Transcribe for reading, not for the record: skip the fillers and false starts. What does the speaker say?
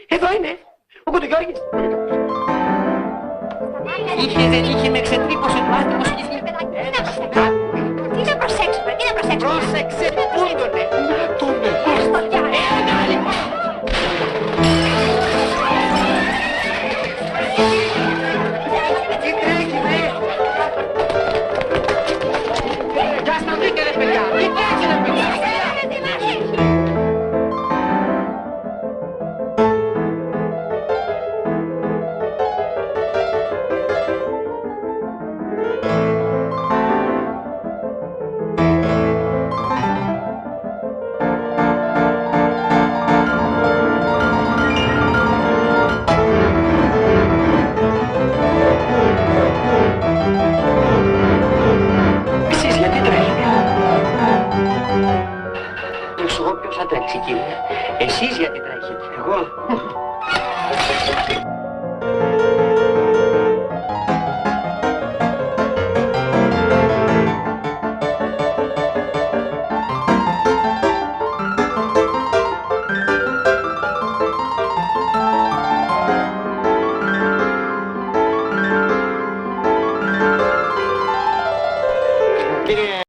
Εδώ είναι. Ο Κοντογιώργης. Είχε, δεν είχε, με ξετρύπωσε το άτιμο σκύλι. Τι να προσέξουμε, τι να προσέξουμε. Πρόσεξε, πού είναι. Να τον Στο διάλογο. Τι τρέχει, ρε. Γεια σας, βρήκα, ρε παιδιά. Τι τρέχει, ρε παιδιά. Εσείς γιατί τρέχετε? Εγώ ποιος θα τρέξει, κύριε? Εσείς γιατί τρέχετε? Εγώ. Κύριε